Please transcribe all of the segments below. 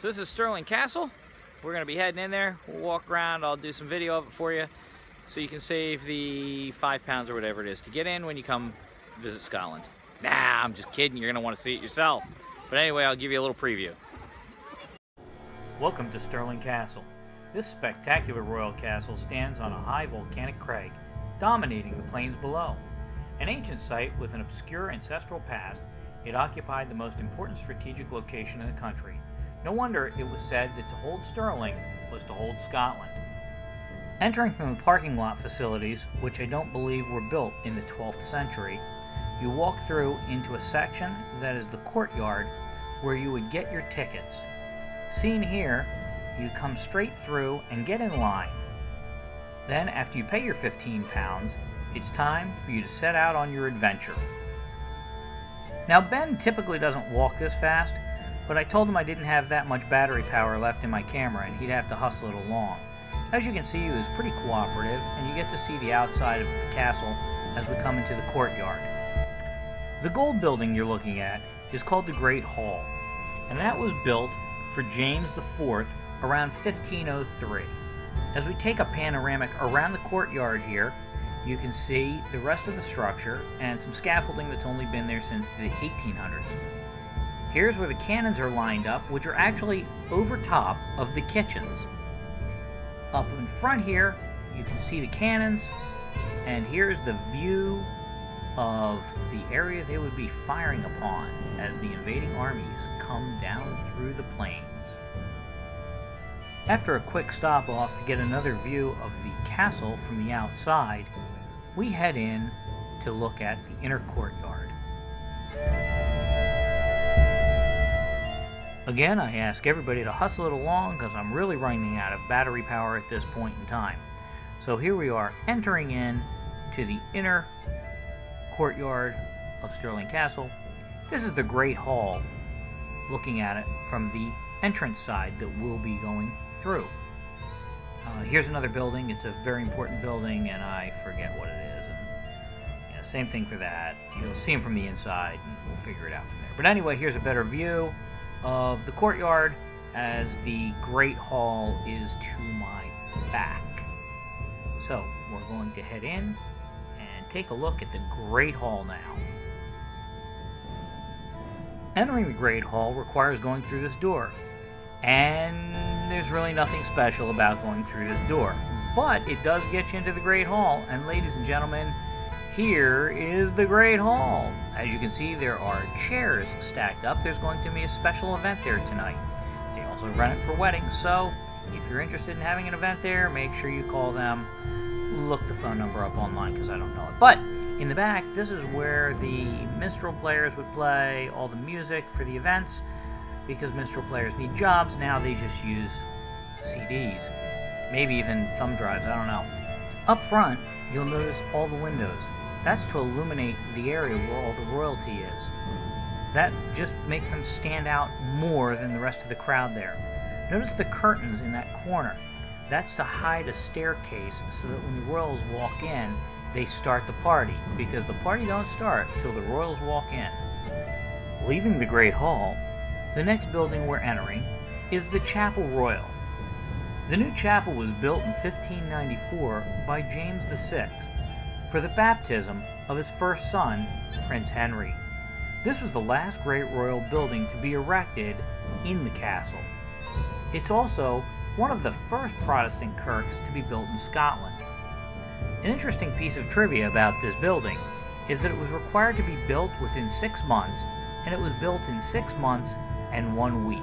So this is Stirling Castle. We're going to be heading in there. We'll walk around. I'll do some video of it for you so you can save the £5 or whatever it is to get in when you come visit Scotland. Nah, I'm just kidding. You're going to want to see it yourself. But anyway, I'll give you a little preview. Welcome to Stirling Castle. This spectacular royal castle stands on a high volcanic crag, dominating the plains below. An ancient site with an obscure ancestral past, it occupied the most important strategic location in the country. No wonder it was said that to hold Stirling was to hold Scotland. Entering from the parking lot facilities, which I don't believe were built in the 12th century, you walk through into a section that is the courtyard where you would get your tickets. Seen here, you come straight through and get in line. Then, after you pay your £15, it's time for you to set out on your adventure. Now, Ben typically doesn't walk this fast, but I told him I didn't have that much battery power left in my camera and he'd have to hustle it along. As you can see, he was pretty cooperative, and you get to see the outside of the castle as we come into the courtyard. The gold building you're looking at is called the Great Hall, and that was built for James IV around 1503. As we take a panoramic around the courtyard here, you can see the rest of the structure and some scaffolding that's only been there since the 1800s. Here's where the cannons are lined up, which are actually over top of the kitchens. Up in front here, you can see the cannons, and here's the view of the area they would be firing upon as the invading armies come down through the plains. After a quick stop off to get another view of the castle from the outside, we head in to look at the inner courtyard. Again, I ask everybody to hustle it along because I'm really running out of battery power at this point in time. So here we are entering in to the inner courtyard of Stirling Castle. This is the Great Hall, looking at it from the entrance side that we'll be going through. Here's another building. It's a very important building, and I forget what it is. And, same thing for that. You'll see them from the inside, and we'll figure it out from there. But anyway, here's a better view of the courtyard as the Great Hall is to my back. So we're going to head in and take a look at the Great Hall now. Entering the Great Hall requires going through this door, and there's really nothing special about going through this door, but it does get you into the Great Hall. And ladies and gentlemen, here is the Great Hall. As you can see, there are chairs stacked up. There's going to be a special event there tonight. They also run it for weddings, so if you're interested in having an event there, make sure you call them. Look the phone number up online because I don't know it. But in the back, this is where the minstrel players would play all the music for the events. Because minstrel players need jobs, now they just use CDs. Maybe even thumb drives, I don't know. Up front, you'll notice all the windows. That's to illuminate the area where all the royalty is. That just makes them stand out more than the rest of the crowd there. Notice the curtains in that corner. That's to hide a staircase so that when the royals walk in, they start the party, because the party don't start till the royals walk in. Leaving the Great Hall, the next building we're entering is the Chapel Royal. The new chapel was built in 1594 by James VI for the baptism of his first son, Prince Henry. This was the last great royal building to be erected in the castle. It's also one of the first Protestant kirks to be built in Scotland. An interesting piece of trivia about this building is that it was required to be built within 6 months, and it was built in 6 months and 1 week.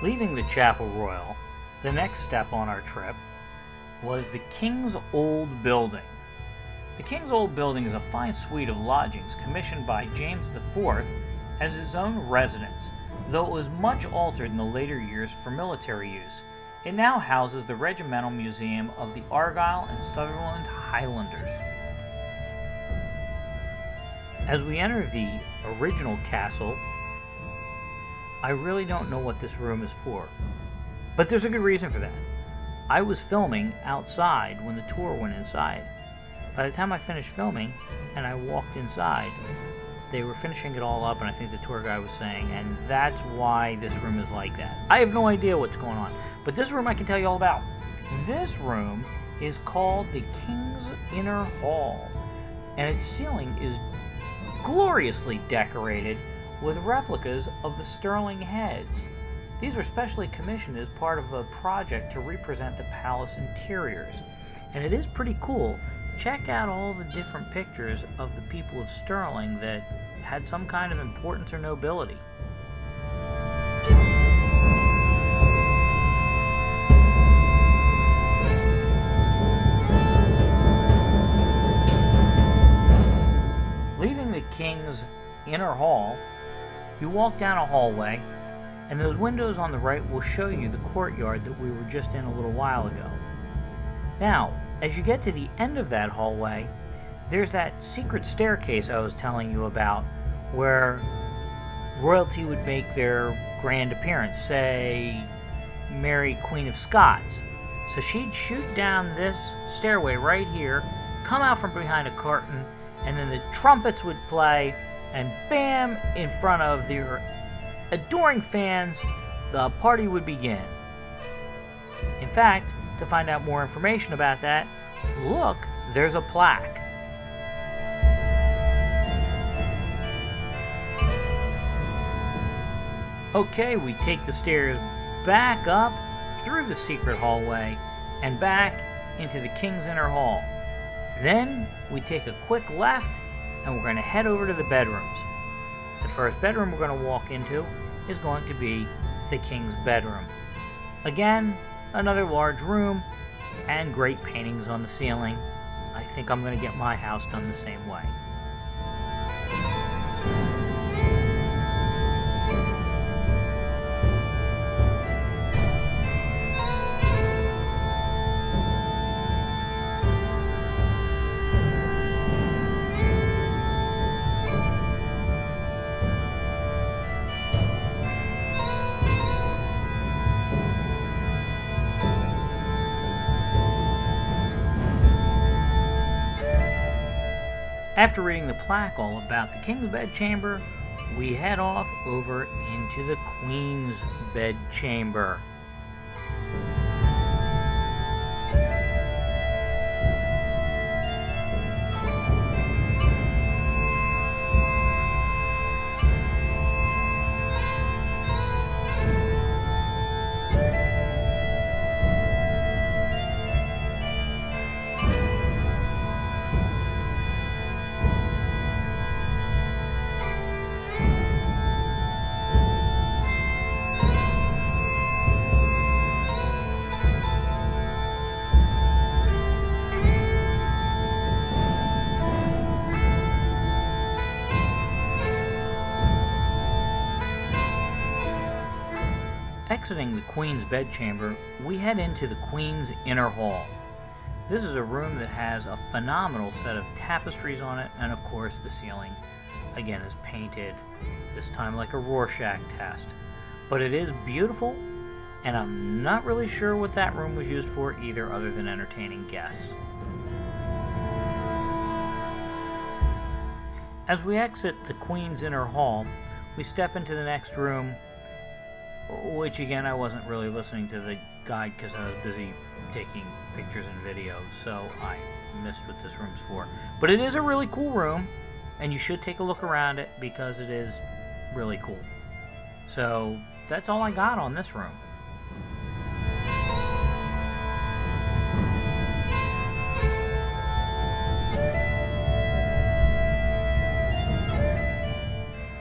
Leaving the Chapel Royal, the next step on our trip was the King's Old Building. The King's Old Building is a fine suite of lodgings commissioned by James IV as his own residence, though it was much altered in the later years for military use. It now houses the Regimental Museum of the Argyll and Sutherland Highlanders. As we enter the original castle, I really don't know what this room is for, but there's a good reason for that. I was filming outside when the tour went inside. By the time I finished filming and I walked inside, they were finishing it all up, and I think the tour guide was saying, and that's why this room is like that. I have no idea what's going on, but this room I can tell you all about. This room is called the King's Inner Hall, and its ceiling is gloriously decorated with replicas of the Stirling heads. These were specially commissioned as part of a project to represent the palace interiors, and it is pretty cool. Check out all the different pictures of the people of Stirling that had some kind of importance or nobility. Leaving the King's Inner Hall, you walk down a hallway, and those windows on the right will show you the courtyard that we were just in a little while ago. Now, as you get to the end of that hallway, there's that secret staircase I was telling you about, where royalty would make their grand appearance, say Mary, Queen of Scots. So she'd shoot down this stairway right here, come out from behind a curtain, and then the trumpets would play, and bam, in front of their adoring fans, the party would begin. In fact, to find out more information about that, look, there's a plaque. Okay, we take the stairs back up through the secret hallway and back into the King's Inner Hall. Then we take a quick left and we're going to head over to the bedrooms. The first bedroom we're going to walk into is going to be the King's bedroom. Again, another large room and great paintings on the ceiling. I think I'm going to get my house done the same way. After reading the plaque all about the King's bedchamber, we head off over into the Queen's bedchamber. Exiting the Queen's bedchamber, we head into the Queen's Inner Hall. This is a room that has a phenomenal set of tapestries on it, and of course the ceiling, again, is painted, this time like a Rorschach test. But it is beautiful, and I'm not really sure what that room was used for either, other than entertaining guests. As we exit the Queen's Inner Hall, we step into the next room, which again, I wasn't really listening to the guide because I was busy taking pictures and videos, so I missed what this room's for. But it is a really cool room, and you should take a look around it because it is really cool. So that's all I got on this room.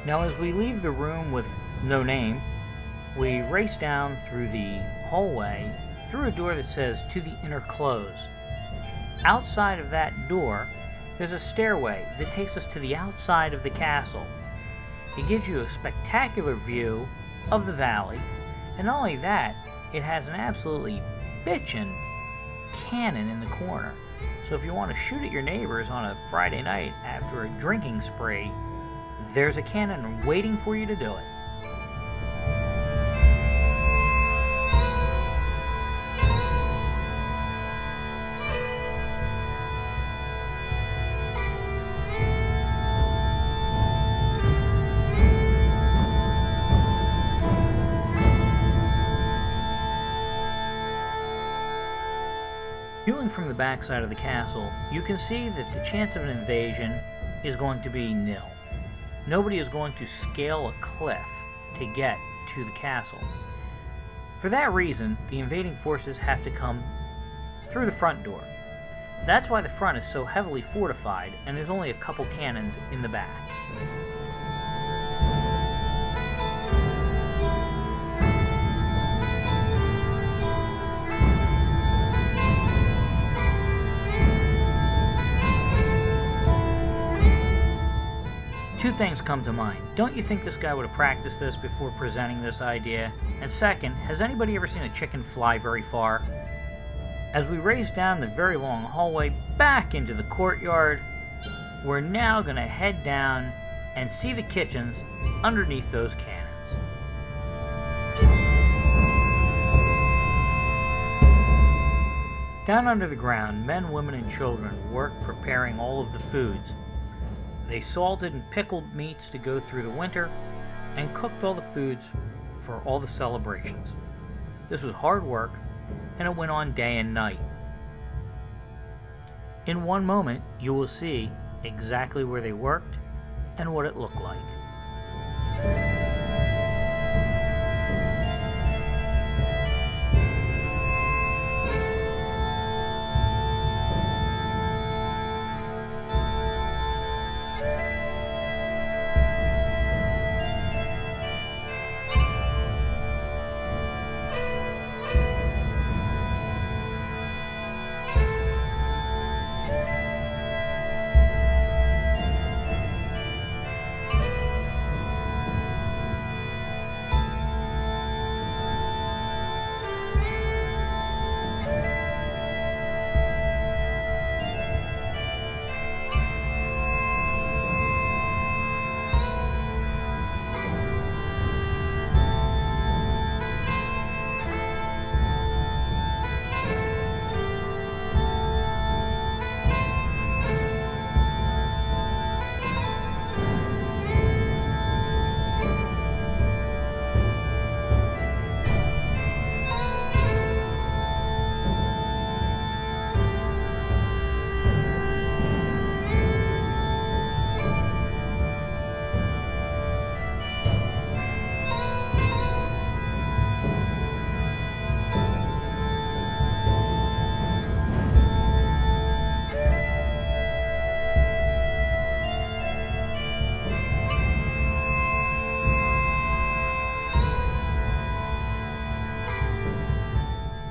Now as we leave the room with no name, we race down through the hallway, through a door that says, "To the Inner Close." Outside of that door, there's a stairway that takes us to the outside of the castle. It gives you a spectacular view of the valley, and not only that, it has an absolutely bitchin' cannon in the corner. So if you want to shoot at your neighbors on a Friday night after a drinking spree, there's a cannon waiting for you to do it. Viewing from the backside of the castle, you can see that the chance of an invasion is going to be nil. Nobody is going to scale a cliff to get to the castle. For that reason, the invading forces have to come through the front door. That's why the front is so heavily fortified, and there's only a couple cannons in the back. Two things come to mind. Don't you think this guy would have practiced this before presenting this idea? And second, has anybody ever seen a chicken fly very far? As we race down the very long hallway back into the courtyard, we're now going to head down and see the kitchens underneath those cannons. Down under the ground, men, women, and children work preparing all of the foods. They salted and pickled meats to go through the winter and cooked all the foods for all the celebrations. This was hard work, and it went on day and night. In one moment, you will see exactly where they worked and what it looked like.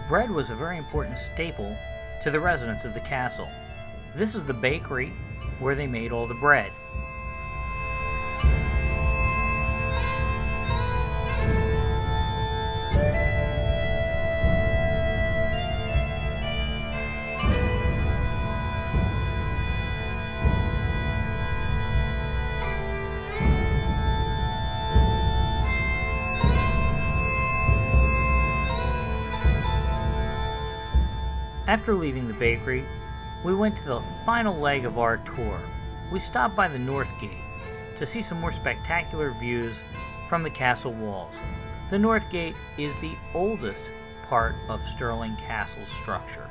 Bread was a very important staple to the residents of the castle. This is the bakery where they made all the bread. After leaving the bakery, we went to the final leg of our tour. We stopped by the North Gate to see some more spectacular views from the castle walls. The North Gate is the oldest part of Stirling Castle's structure.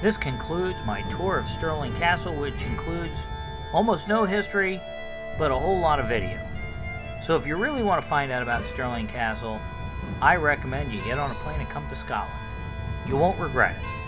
This concludes my tour of Stirling Castle, which includes almost no history, but a whole lot of video. So if you really want to find out about Stirling Castle, I recommend you get on a plane and come to Scotland. You won't regret it.